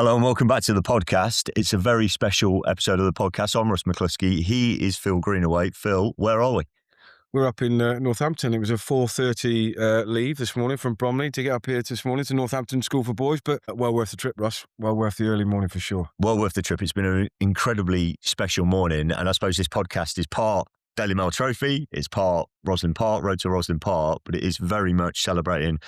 Hello and welcome back to the podcast. It's a very special episode of the podcast. I'm Russ McCluskey. He is Phil Greenaway. Phil, where are we? We're up in Northampton. It was a 4:30 leave this morning from Bromley to get up here this morning to Northampton School for Boys, but well worth the trip, Russ. Well worth the early morning for sure. Well worth the trip. It's been an incredibly special morning, and I suppose this podcast is part Daily Mail Trophy, it's part Rosslyn Park, Road to Rosslyn Park, but it is very much celebrating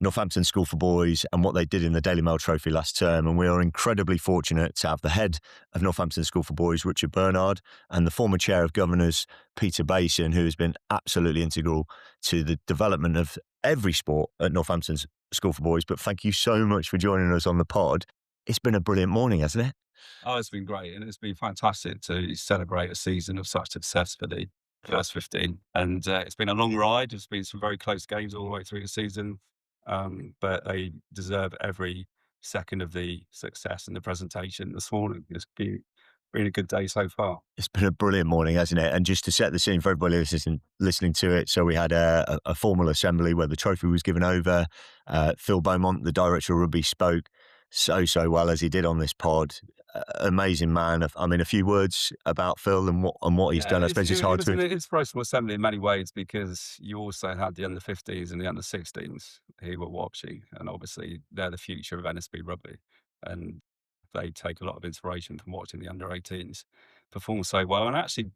Northampton School for Boys and what they did in the Daily Mail Trophy last term. And we are incredibly fortunate to have the head of Northampton School for Boys, Richard Bernard, and the former chair of governors, Peter Bason, who has been absolutely integral to the development of every sport at Northampton School for Boys. But thank you so much for joining us on the pod. It's been a brilliant morning, hasn't it? Oh, it's been great, and it's been fantastic to celebrate a season of such success for the first 15. And it's been a long ride. There's been some very close games all the way through the season, but they deserve every second of the success and the presentation this morning. It's been a good day so far. It's been a brilliant morning, hasn't it? And just to set the scene for everybody listening to it, so we had a formal assembly where the trophy was given over. Phil Beaumont, the director of rugby, spoke so well as he did on this pod. Amazing man. I mean, a few words about Phil and what he's done. I suppose it's hard to. It was an inspirational assembly in many ways, because you also had the under 15s and the under 16s who were watching, and obviously they're the future of NSB rugby, and they take a lot of inspiration from watching the under 18s perform so well. And actually,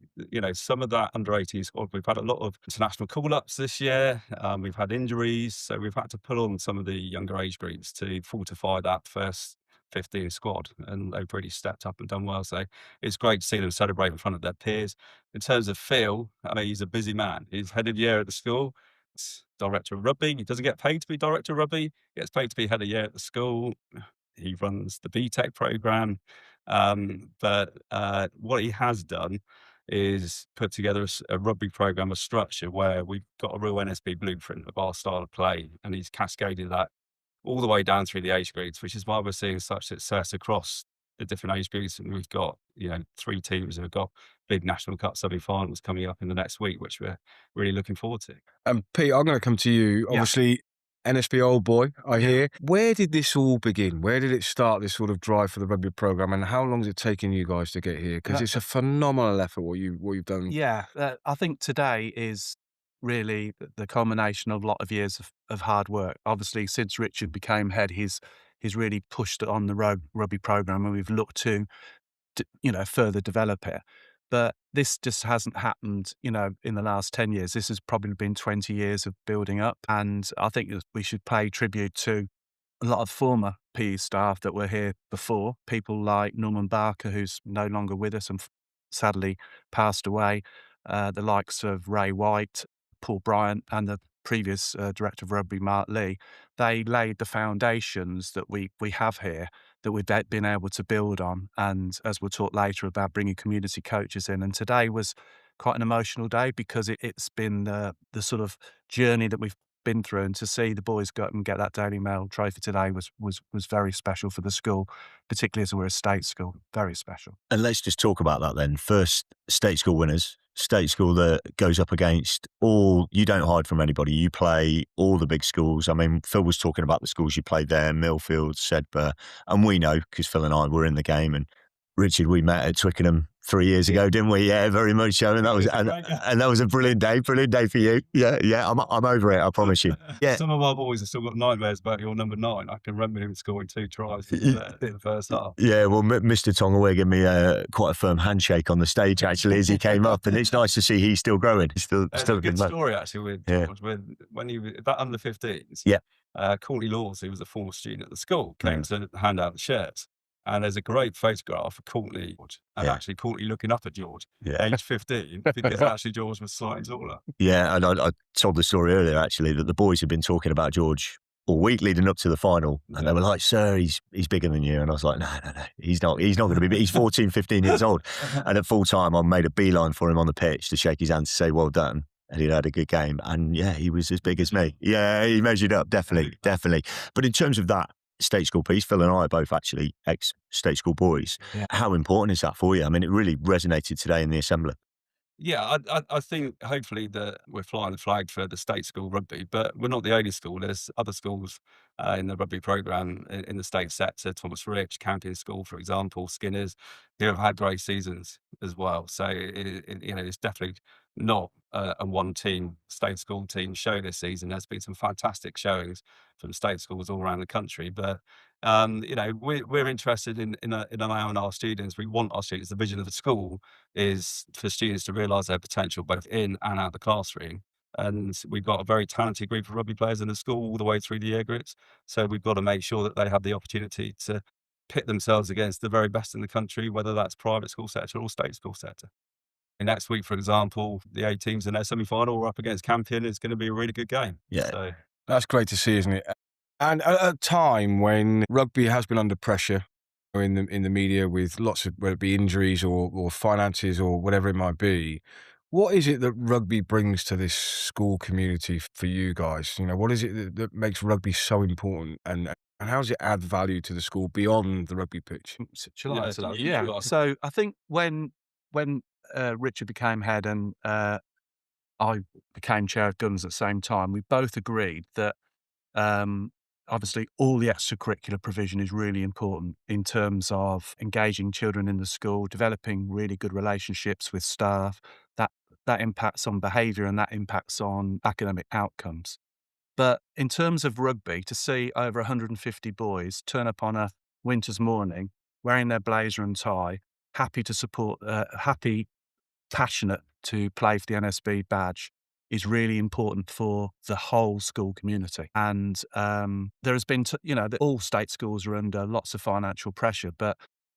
some of that under 18s squad, we've had a lot of international call-ups this year. We've had injuries, so we've had to pull on some of the younger age groups to fortify that first 15 squad, and they've really stepped up and done well. So it's great to see them celebrate in front of their peers. In terms of Phil, I mean, he's a busy man. He's head of year at the school, he's director of rugby. He doesn't get paid to be director of rugby. He gets paid to be head of year at the school. He runs the BTEC program. But what he has done is put together a rugby program, a structure where we've got a real NSB blueprint of our style of play, and he's cascaded that all the way down through the age grades, which is why we're seeing such success across the different age groups. And we've got, 3 teams who have got big National Cup semi-finals coming up in the next week, which we're really looking forward to. Pete, I'm going to come to you. Obviously, NSB old boy, I hear. Where did this all begin? Where did it start, this sort of drive for the rugby program, and how long has it taken you guys to get here? Because it's a phenomenal effort what you've done. Yeah, I think today is really the culmination of a lot of years of hard work. Obviously, since Richard became head, he's really pushed on the rugby program, and we've looked to further develop it. But this just hasn't happened, in the last 10 years. This has probably been 20 years of building up. And I think we should pay tribute to a lot of former PE staff that were here before. People like Norman Barker, who's no longer with us and sadly passed away. The likes of Ray White, Paul Bryant, and the previous director of rugby, Mark Lee. They laid the foundations that we have here, that we've been able to build on. And as we'll talk later about bringing community coaches in. And today was quite an emotional day, because it's been the sort of journey that we've been through, and to see the boys go and get that Daily Mail trophy today was very special for the school, particularly as we're a state school. Very special. And let's just talk about that then. First, state school winners. State school that goes up against you don't hide from anybody. You play all the big schools. I mean, Phil was talking about the schools you played there, Millfield, Sedbergh, and we know, because Phil and I were in the game, and Richard, we met at Twickenham 3 years ago, didn't we? Yeah, very much so. And that was a brilliant day for you. Yeah, I'm over it, I promise you. Yeah. Some of our boys have still got nightmares about your number 9. I can remember him scoring 2 tries in the first half. Yeah, well, Mr. Tongaway gave me quite a firm handshake on the stage, actually, as he came up. And it's nice to see he's still growing. He's still a good story, actually, with George. When he was that under 15s, Courtney Laws, who was a former student at the school, came to hand out the shirts. And there's a great photograph of Courtney, and actually Courtney looking up at George, age 15, because actually George was slightly taller. Yeah, and I told the story earlier, actually, that the boys had been talking about George all week leading up to the final. And they were like, sir, he's bigger than you. And I was like, no, he's not going to be big. He's 14, 15 years old. And at full time, I made a beeline for him on the pitch to shake his hand to say, well done. And he'd had a good game. And yeah, he was as big as me. Yeah, he measured up, definitely. But in terms of that state school piece, Phil and I are both actually ex-state school boys. Yeah. How important is that for you? I mean, it really resonated today in the assembly. Yeah, I think hopefully that we're flying the flag for the state school rugby, but we're not the only school. There's other schools in the rugby programme in the state sector, Thomas Rich, Campion School, for example, Skinners, who have had great seasons as well. So, it's definitely not a one team state school team show this season. There's been some fantastic showings from state schools all around the country, but we're interested in allowing our students. We want our students. The vision of the school is for students to realise their potential both in and out of the classroom. And we've got a very talented group of rugby players in the school all the way through the year groups. So we've got to make sure that they have the opportunity to pit themselves against the very best in the country, whether that's private school sector or state school sector. And next week, for example, the A teams in their semi-final are up against Campion. It's going to be a really good game. Yeah. So That's great to see, isn't it? And at a time when rugby has been under pressure in the media with lots of, whether it be injuries or finances or whatever it might be, what is it that rugby brings to this school community for you guys? What is it that makes rugby so important, and how does it add value to the school beyond the rugby pitch? Shall I answer that? you Yeah. got- So I think when Richard became head and I became chair of Guns at the same time, we both agreed that obviously all the extracurricular provision is really important in terms of engaging children in the school, developing really good relationships with staff. That impacts on behaviour and that impacts on academic outcomes. But in terms of rugby, to see over 150 boys turn up on a winter's morning wearing their blazer and tie, happy to support, passionate to play for the NSB badge is really important for the whole school community. And there has been, all state schools are under lots of financial pressure, but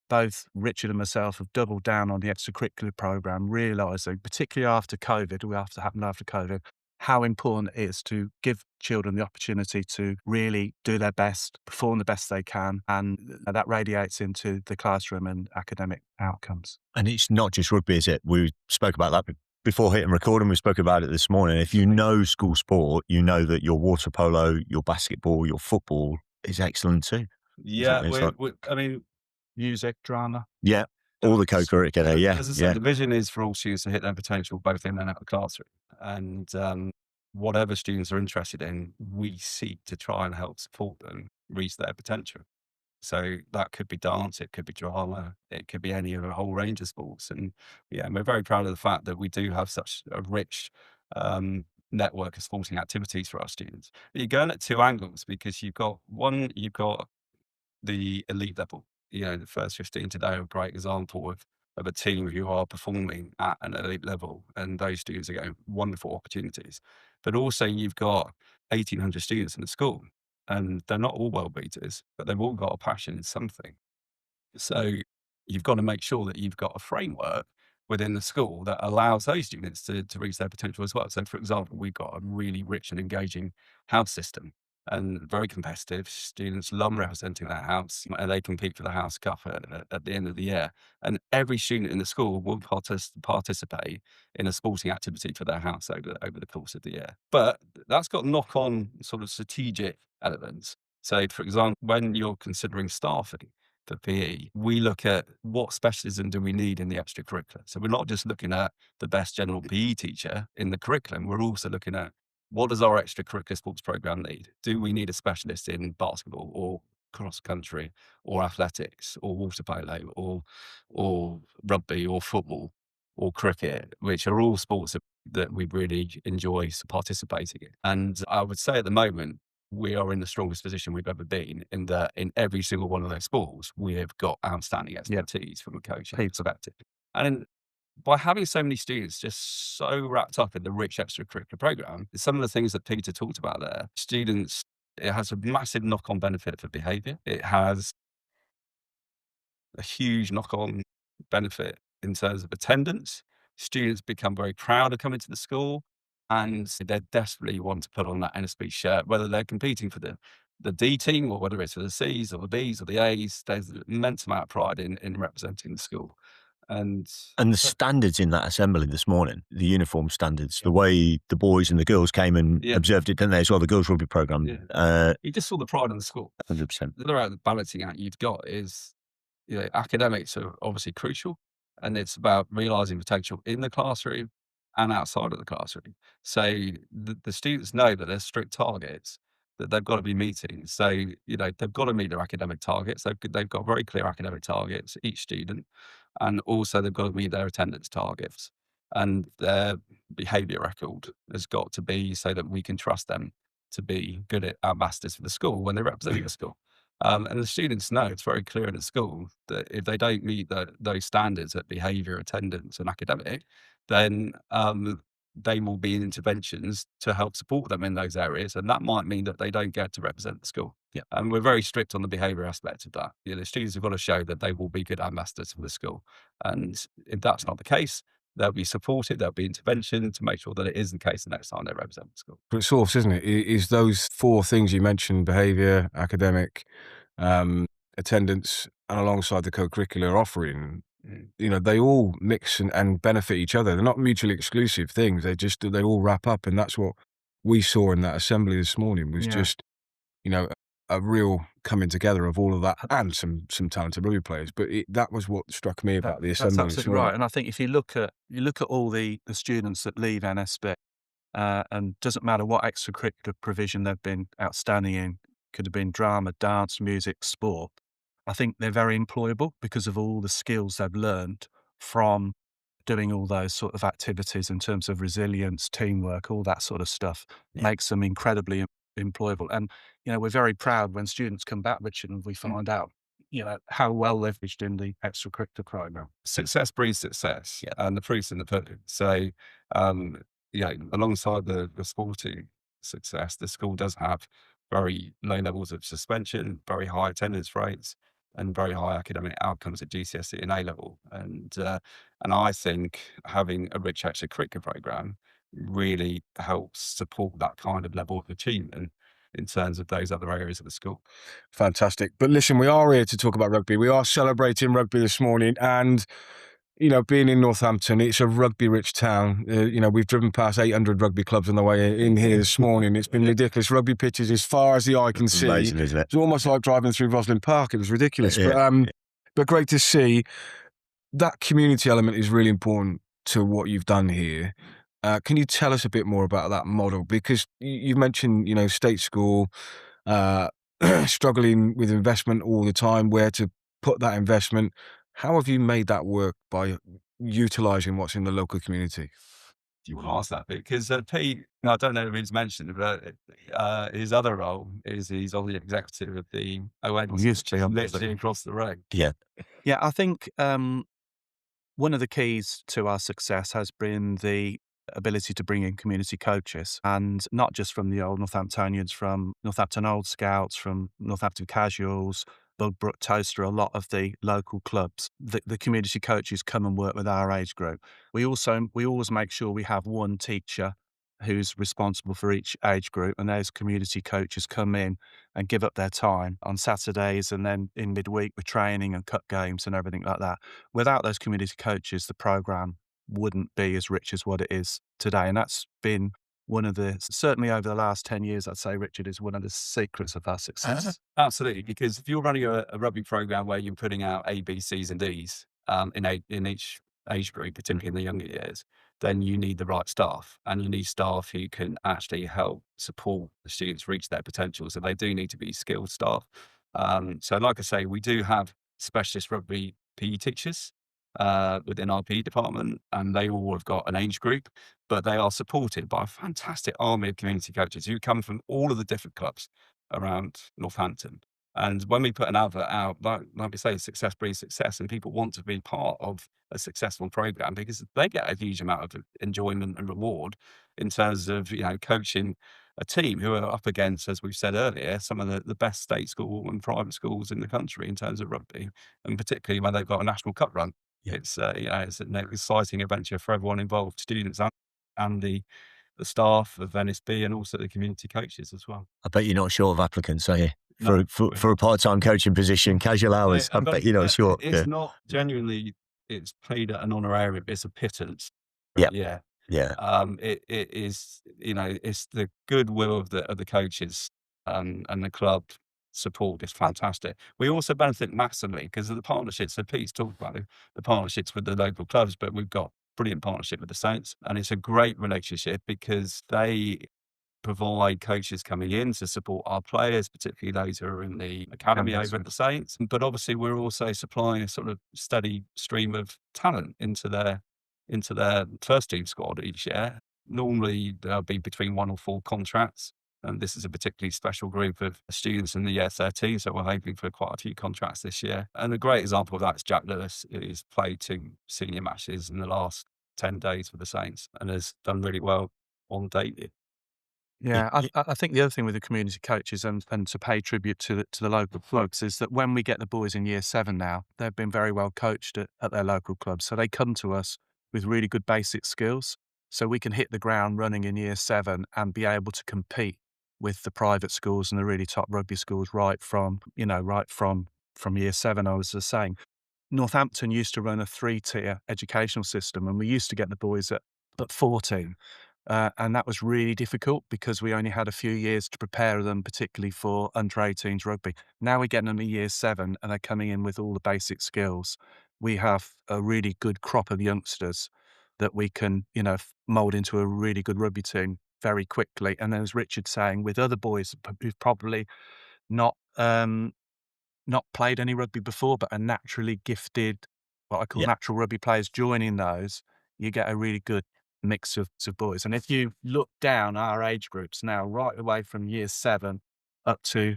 both Richard and myself have doubled down on the extracurricular program, realising, particularly after COVID, happened after COVID, how important it is to give children the opportunity to really do their best, perform the best they can, and that radiates into the classroom and academic outcomes. And it's not just rugby, is it? We spoke about that before hitting record, and we spoke about it this morning. If you know school sport, you know that your water polo, your basketball, your football is excellent too. Yeah, Exactly. I mean, Music, drama. Yeah, all the co-curricular, yeah, as I said, the vision is for all students to hit their potential both in and out of the classroom. And whatever students are interested in, we seek to try and help support them reach their potential. So that could be dance, it could be drama, it could be any of a whole range of sports. And yeah, we're very proud of the fact that we do have such a rich network of sporting activities for our students. But you're going at two angles, because you've got the elite level. The first 15 today are a great example of a team who are performing at an elite level, and those students are getting wonderful opportunities. But also you've got 1,800 students in the school, and they're not all well beaters, but they've all got a passion in something. So you've got to make sure that you've got a framework within the school that allows those students to reach their potential as well. So, for example, we've got a really rich and engaging house system, and very competitive. Students love representing their house, and they compete for the House Cup at the end of the year. And every student in the school will participate in a sporting activity for their house over the course of the year. But that's got knock-on sort of strategic elements. So, for example, when you're considering staffing for PE, we look at what specialism do we need in the extracurricular. So we're not just looking at the best general PE teacher in the curriculum. We're also looking at, what does our extracurricular sports program need? Do we need a specialist in basketball or cross country or athletics or water polo or rugby or football or cricket, which are all sports that we really enjoy participating in? And I would say at the moment, we are in the strongest position we've ever been, in that in every single one of those sports, we have got outstanding expertise from a coaching perspective. And by having so many students just so wrapped up in the rich extracurricular program, some of the things that Peter talked about there, it has a massive knock-on benefit for behaviour. It has a huge knock-on benefit in terms of attendance. Students become very proud of coming to the school, and they desperately want to put on that NSB shirt, whether they're competing for the D team or whether it's for the C's or the B's or the A's. There's an immense amount of pride in representing the school. And the standards in that assembly this morning, the uniform standards, the way the boys and the girls came and observed it, didn't they, as well, the girls' rugby programme. You just saw the pride in the school. 100%. The other balancing act you've got is, academics are obviously crucial, and it's about realising potential in the classroom and outside of the classroom. So the students know that there's strict targets that they've got to be meeting. So, they've got to meet their academic targets. They've got very clear academic targets, each student, and also they've got to meet their attendance targets. And their behaviour record has got to be so that we can trust them to be good ambassadors for the school when they represent the school. And the students know it's very clear in the school that if they don't meet those standards at behaviour, attendance, and academic, then they will be in interventions to help support them in those areas. And that might mean that they don't get to represent the school. Yeah. And we're very strict on the behaviour aspect of that. The students have got to show that they will be good ambassadors for the school. And if that's not the case, they'll be supported, there'll be intervention to make sure that it is the case the next time they represent the school. But it's source, isn't it? Is those 4 things you mentioned, behaviour, academic, attendance, and alongside the co-curricular offering, they all mix and benefit each other. They're not mutually exclusive things. They all wrap up. And that's what we saw in that assembly this morning was just, a real coming together of all of that and some talented rugby players. But that was what struck me about the assembly. That's absolutely right. And I think if you look at all the students that leave NSB, and doesn't matter what extracurricular provision they've been outstanding in, could have been drama, dance, music, sport. I think they're very employable because of all the skills they've learned from doing all those sort of activities in terms of resilience, teamwork, all that sort of stuff makes them incredibly employable. And, we're very proud when students come back, Richard, and we find out, how well leveraged in the extracurricular program. Success breeds success, and the proof's in the pudding. So, alongside the sporting success, the school does have very low levels of suspension, very high attendance rates, and very high academic outcomes at GCSE and A level. And I think having a rich extracurricular program really helps support that kind of level of achievement in terms of those other areas of the school. Fantastic. But listen, we are here to talk about rugby. We are celebrating rugby this morning, and being in Northampton, it's a rugby-rich town. We've driven past 800 rugby clubs on the way in here this morning. It's been ridiculous. Rugby pitches as far as the eye can see. Amazing, isn't it? It's almost like driving through Rosslyn Park. It was ridiculous. Yeah. But great to see. That community element is really important to what you've done here. Can you tell us a bit more about that model? Because you mentioned, state school, struggling with investment all the time, where to put that investment. How have you made that work by utilising what's in the local community? Do you want to ask that bit? Because Pete, I don't know if he's mentioned, but his other role is he's on the executive of the ON, literally across the road. Yeah. Yeah, I think one of the keys to our success has been the ability to bring in community coaches, and not just from the old Northamptonians, from Northampton Old Scouts, from Northampton Casuals, Bugbrook Toaster, a lot of the local clubs. The community coaches come and work with our age group. We always make sure we have one teacher who's responsible for each age group, and those community coaches come in and give up their time on Saturdays, and then in midweek with training and cut games and everything like that. Without those community coaches, the programme wouldn't be as rich as what it is today. And that's been one of the, certainly over the last 10 years, I'd say, Richard, is one of the secrets of our success. Absolutely, because if you're running a rugby program where you're putting out A, B, C's and D's in each age group, particularly in the younger years, then you need the right staff, and you need staff who can actually help support the students reach their potential. So they do need to be skilled staff. So like I say, we do have specialist rugby PE teachers within our PE department, and they all have got an age group, but they are supported by a fantastic army of community coaches who come from all of the different clubs around Northampton. And when we put an advert out, like we say, success breeds success, and people want to be part of a successful program because they get a huge amount of enjoyment and reward in terms of, coaching a team who are up against, as we've said earlier, some of the best state school and private schools in the country in terms of rugby, and particularly when they've got a national cup run. Yeah. It's an exciting adventure for everyone involved, students and the staff of NSB, and also the community coaches as well. I bet you're not short of applicants, are you? For a part-time coaching position, casual hours. I bet you're not short. It's not genuinely. It's paid at an honorarium. It's a pittance. Yeah. It is. It's the goodwill of the coaches and the club support is fantastic. We also benefit massively because of the partnerships. So Pete's talked about the partnerships with the local clubs, but we've got brilliant partnership with the Saints, and it's a great relationship because they provide coaches coming in to support our players, particularly those who are in the academy over at the Saints. But obviously, we're also supplying a sort of steady stream of talent into their first team squad each year. Normally, there'll be between 1 or 4 contracts. And this is a particularly special group of students in the year 13, so we're hoping for quite a few contracts this year. And a great example of that is Jack Lewis, who's played 2 senior matches in the last 10 days for the Saints and has done really well on debut. Yeah, I think the other thing with the community coaches and to pay tribute to the local clubs is that when we get the boys in year 7 now, they've been very well coached at their local clubs. So they come to us with really good basic skills. So we can hit the ground running in year 7 and be able to compete with the private schools and the really top rugby schools right from year 7, I was just saying. Northampton used to run a 3-tier educational system, and we used to get the boys at 14. And that was really difficult because we only had a few years to prepare them, particularly for under-18s rugby. Now we're getting them in year 7 and they're coming in with all the basic skills. We have a really good crop of youngsters that we can, mould into a really good rugby team very quickly. And then, as Richard's saying, with other boys who've probably not played any rugby before, but are naturally gifted, what I call natural rugby players, joining those, you get a really good mix of boys. And if you look down our age groups now, right away from year 7 up to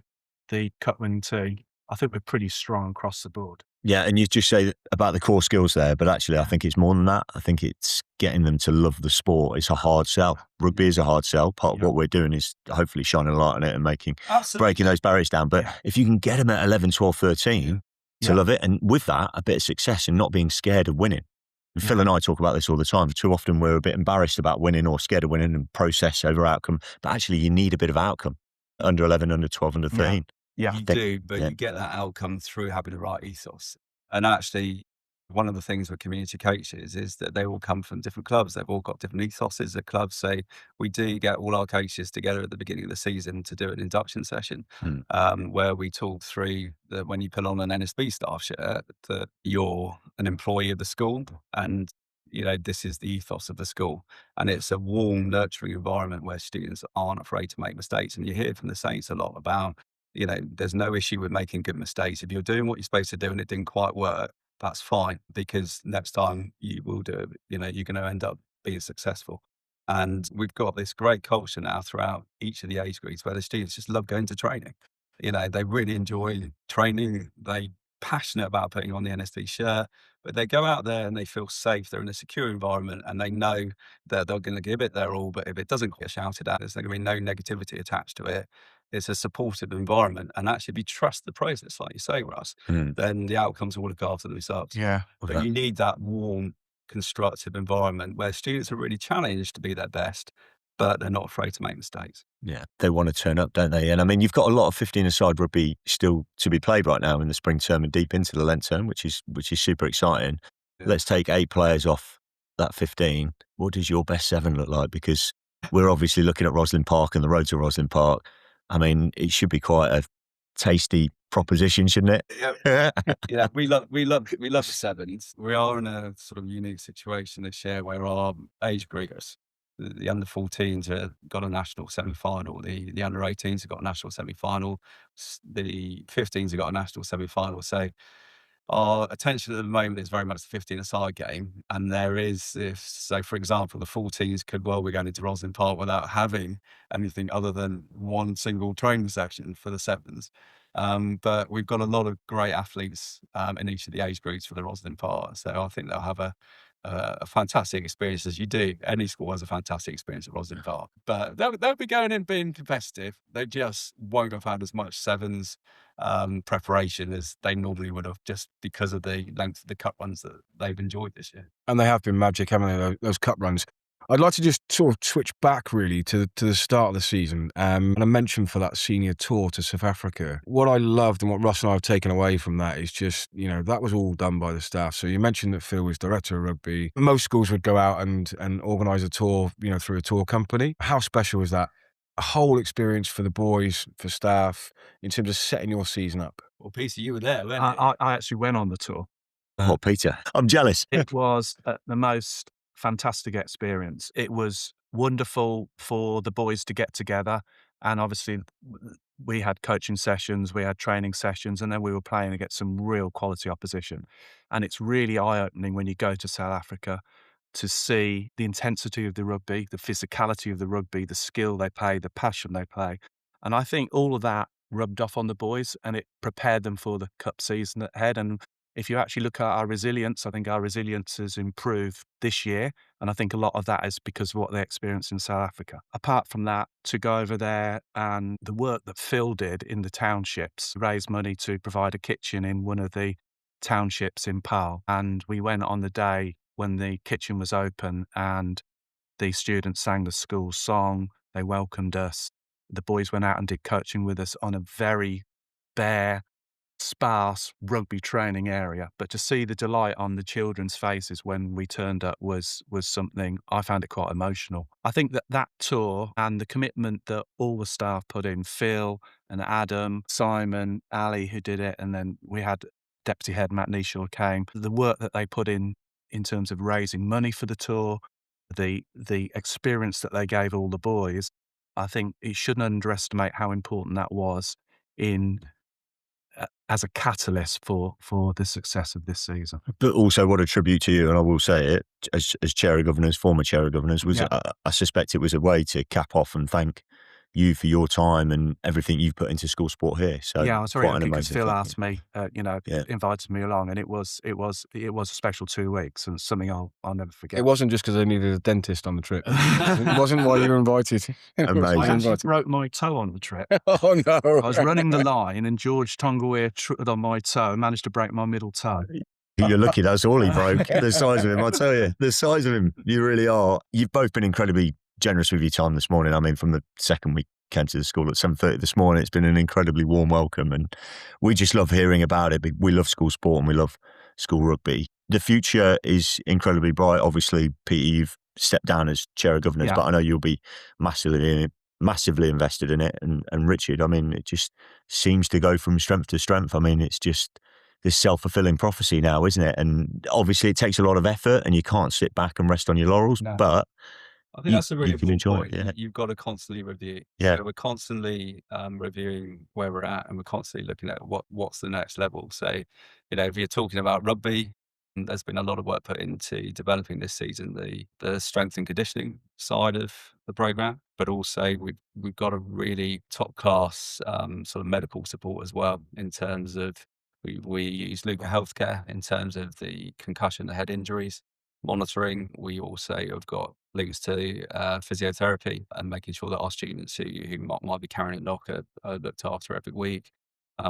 the cup-winning team, I think we're pretty strong across the board. Yeah, and you just say about the core skills there, but actually I think it's more than that. I think it's getting them to love the sport. It's a hard sell. Rugby is a hard sell. Part of what we're doing is hopefully shining a light on it and breaking those barriers down. But if you can get them at 11, 12, 13 to love it, and with that, a bit of success and not being scared of winning. And Phil and I talk about this all the time. Too often we're a bit embarrassed about winning or scared of winning and process over outcome. But actually you need a bit of outcome. Under 11, under 12, under 13. Yeah, you do, but you get that outcome through having the right ethos. And actually, one of the things with community coaches is that they all come from different clubs. They've all got different ethoses at clubs. So we do get all our coaches together at the beginning of the season to do an induction session where we talk through that when you put on an NSB staff shirt, that you're an employee of the school and this is the ethos of the school. And it's a warm, nurturing environment where students aren't afraid to make mistakes. And you hear from the Saints a lot about, there's no issue with making good mistakes. If you're doing what you're supposed to do and it didn't quite work, that's fine, because next time you will do it, you're going to end up being successful. And we've got this great culture now throughout each of the age groups where the students just love going to training. They really enjoy training. They're passionate about putting on the NSB shirt, but they go out there and they feel safe. They're in a secure environment and they know that they're going to give it their all. But if it doesn't get shouted at, there's going to be no negativity attached to it. It's a supportive environment. And actually, if you trust the process, like you say, Russ, then the outcomes will look after themselves. Yeah. But you need that warm, constructive environment where students are really challenged to be their best, but they're not afraid to make mistakes. Yeah, they want to turn up, don't they? And I mean, you've got a lot of 15-a-side rugby still to be played right now in the spring term and deep into the Lent term, which is super exciting. Yeah. Let's take 8 players off that 15. What does your best 7 look like? Because we're obviously looking at Rosslyn Park and the road to Rosslyn Park. I mean, it should be quite a tasty proposition, shouldn't it? Yeah, we love the sevens. We are in a sort of unique situation this year where our age groups, the under 14s have got a national semi-final, the under 18s have got a national semi-final, the 15s have got a national semi-final. So our attention at the moment is very much the 15-a-side game. And there is, for example, the 14s could well be going into Rosslyn Park without having anything other than one single training session for the sevens. But we've got a lot of great athletes in each of the age groups for the Rosslyn Park. So I think they'll have a fantastic experience, as you do. Any school has a fantastic experience at Rosslyn Park. But they'll be going in being competitive. They just won't have had as much sevens preparation as they normally would have, just because of the length of the cup runs that they've enjoyed this year. And they have been magic, haven't they, those cup runs? I'd like to just sort of switch back really to the start of the season. And I mentioned for that senior tour to South Africa, what I loved and what Russ and I have taken away from that is just, that was all done by the staff. So you mentioned that Phil was director of rugby. Most schools would go out and organise a tour, through a tour company. How special was that? whole experience for the boys, for staff, in terms of setting your season up? Well, Peter, you were there, weren't you? I actually went on the tour. Oh, Peter, I'm jealous. It was the most fantastic experience. It was wonderful for the boys to get together. And obviously, we had coaching sessions, we had training sessions, and then we were playing against some real quality opposition. And it's really eye-opening when you go to South Africa to see the intensity of the rugby, the physicality of the rugby, the skill they play, the passion they play. And I think all of that rubbed off on the boys and it prepared them for the cup season ahead. And if you actually look at our resilience, I think our resilience has improved this year. And I think a lot of that is because of what they experienced in South Africa. Apart from that, to go over there and the work that Phil did in the townships, raise money to provide a kitchen in one of the townships in Paarl. And we went on the day when the kitchen was open and the students sang the school song. They welcomed us. The boys went out and did coaching with us on a very bare, sparse rugby training area. But to see the delight on the children's faces when we turned up was something I found it quite emotional. I think that tour and the commitment that all the staff put in, Phil and Adam, Simon, Ali who did it, and then we had Deputy Head Matt Neeshall came, the work that they put in terms of raising money for the tour, the experience that they gave all the boys, I think you shouldn't underestimate how important that was as a catalyst for the success of this season. But also what a tribute to you, and I will say it, as chair of governors, former chair of governors, was I suspect it was a way to cap off and thank you for your time and everything you've put into school sport here. So yeah, I was very quite an lucky because amazing Phil thing. asked me, invited me along, and it was a special 2 weeks and something I'll never forget. It wasn't just because they needed a dentist on the trip. It wasn't why you were invited. Amazing. I actually broke my toe on the trip. Oh no! I was running the line and George Tongawear trotted on my toe and managed to break my middle toe. You're lucky that's all he broke. The size of him, I tell you. The size of him. You really are. You've both been incredibly generous with your time this morning. I mean, from the second we came to the school at 7:30 this morning, it's been an incredibly warm welcome and we just love hearing about it. We love school sport and we love school rugby. The future is incredibly bright. Obviously, Peter, you've stepped down as chair of governors, but I know you'll be massively invested in it. And Richard, I mean, it just seems to go from strength to strength. I mean, it's just this self-fulfilling prophecy now, isn't it? And obviously it takes a lot of effort and you can't sit back and rest on your laurels, but I think that's a really important point. Yeah. You've got to constantly review. Yeah. So we're constantly reviewing where we're at and we're constantly looking at what's the next level. So, if you're talking about rugby, there's been a lot of work put into developing this season, the strength and conditioning side of the program, but also we've got a really top class sort of medical support as well in terms of we use Luca Healthcare in terms of the concussion, the head injuries monitoring. We also have got links to physiotherapy and making sure that our students who might be carrying a knock are looked after every week.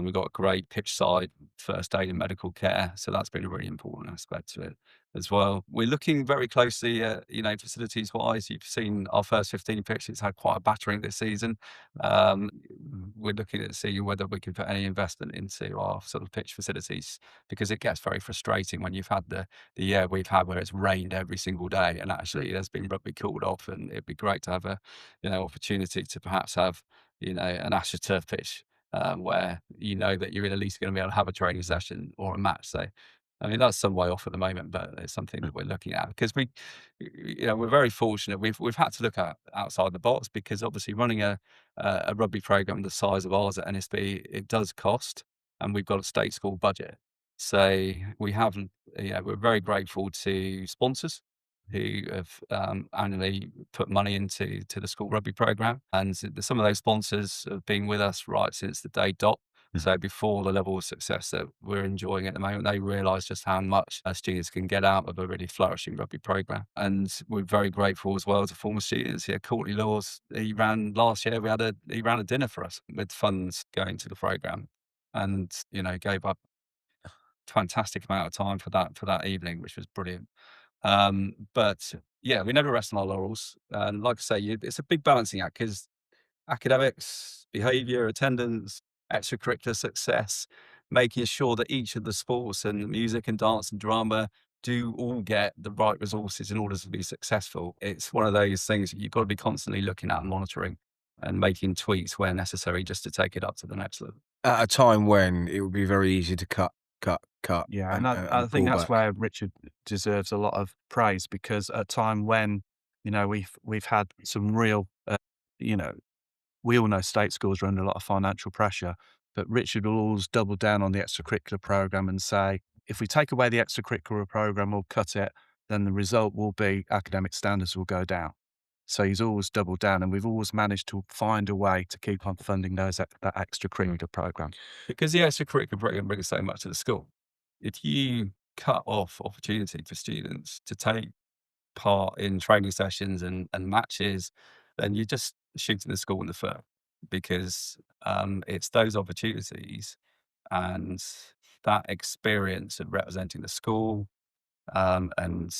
We've got great pitch side first aid and medical care. So that's been a really important aspect to it as well. We're looking very closely at, facilities wise. You've seen our first 15 pitches had quite a battering this season. We're looking at seeing whether we can put any investment into our sort of pitch facilities because it gets very frustrating when you've had the year we've had where it's rained every single day and actually there's been rugby cooled off, and it'd be great to have a, opportunity to perhaps have, an AstroTurf pitch where that you're at least going to be able to have a training session or a match. So, I mean, that's some way off at the moment, but it's something that we're looking at because we're very fortunate. We've had to look at outside the box because obviously running a rugby program the size of ours at NSB, it does cost, and we've got a state school budget. So we have, we're very grateful to sponsors who have annually put money into the school rugby program. And some of those sponsors have been with us right since the day dot. So before the level of success that we're enjoying at the moment, they realise just how much students can get out of a really flourishing rugby program. And we're very grateful as well to former students. Courtney Laws, he ran last year, he ran a dinner for us with funds going to the program and, gave up a fantastic amount of time for that evening, which was brilliant. But yeah, we never rest on our laurels. And like I say, it's a big balancing act because academics, behaviour, attendance, extracurricular success, making sure that each of the sports and music and dance and drama do all get the right resources in order to be successful. It's one of those things that you've got to be constantly looking at and monitoring. and making tweaks where necessary just to take it up to the next level. At a time when it would be very easy to cut. Yeah, and I think pull that's back. where Richard deserves a lot of praise, because at a time when, we've had some real, we all know state schools are under a lot of financial pressure, but Richard will always double down on the extracurricular program and say, if we take away the extracurricular program or cut it, then the result will be academic standards will go down. So he's always doubled down, and we've always managed to find a way to keep on funding that extracurricular program. Because the extracurricular program brings so much to the school. If you cut off opportunity for students to take part in training sessions and matches, then you're just shooting the school in the foot, because it's those opportunities and that experience of representing the school, and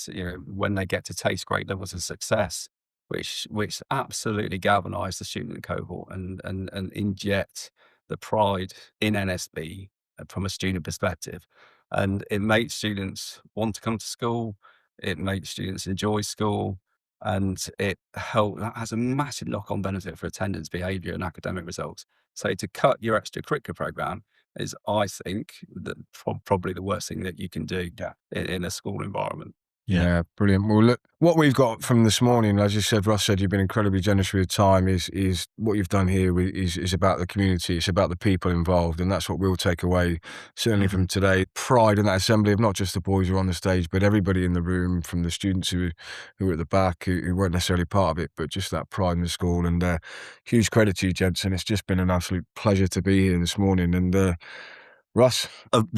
when they get to taste great levels of success, which absolutely galvanise the student cohort and inject the pride in NSB from a student perspective, and it makes students want to come to school. It makes students enjoy school, and that has a massive knock-on benefit for attendance, behaviour, and academic results. So to cut your extracurricular program is, I think, probably the worst thing that you can do in a school environment. Yeah, brilliant. Well, look, what we've got from this morning, as you said, Ross said, you've been incredibly generous with your time, is what you've done here is about the community. It's about the people involved. And that's what we'll take away, certainly from today. Pride in that assembly of not just the boys who are on the stage, but everybody in the room, from the students who were at the back, who weren't necessarily part of it, but just that pride in the school. And huge credit to you, gents. And it's just been an absolute pleasure to be here this morning. And Russ?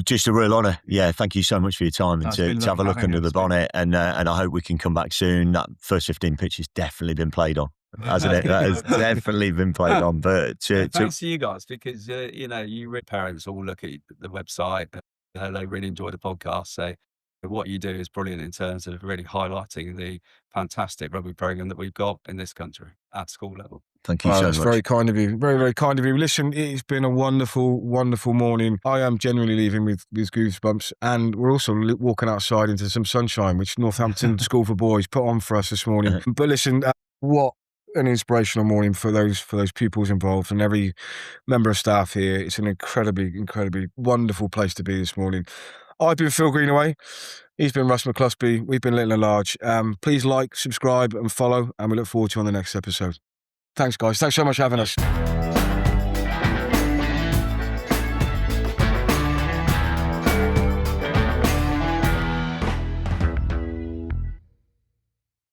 Just a real honour. Yeah, thank you so much for your time and to have a look under the bonnet. And I hope we can come back soon. That first 15 pitch has definitely been played on, hasn't it? That has definitely been played on. But thanks to you guys, because you parents all look at the website. They really enjoy the podcast. So what you do is brilliant in terms of really highlighting the fantastic rugby program that we've got in this country at school level. Thank you so much. That's very kind of you. Very, very kind of you. Listen, it's been a wonderful, wonderful morning. I am genuinely leaving with goosebumps, and we're also walking outside into some sunshine, which Northampton School for Boys put on for us this morning. But listen, what an inspirational morning for those pupils involved and every member of staff here. It's an incredibly, incredibly wonderful place to be this morning. I've been Phil Greenaway. He's been Russ McCluskey. We've been Little and Large. Please like, subscribe and follow, and we look forward to you on the next episode. Thanks, guys. Thanks so much for having us.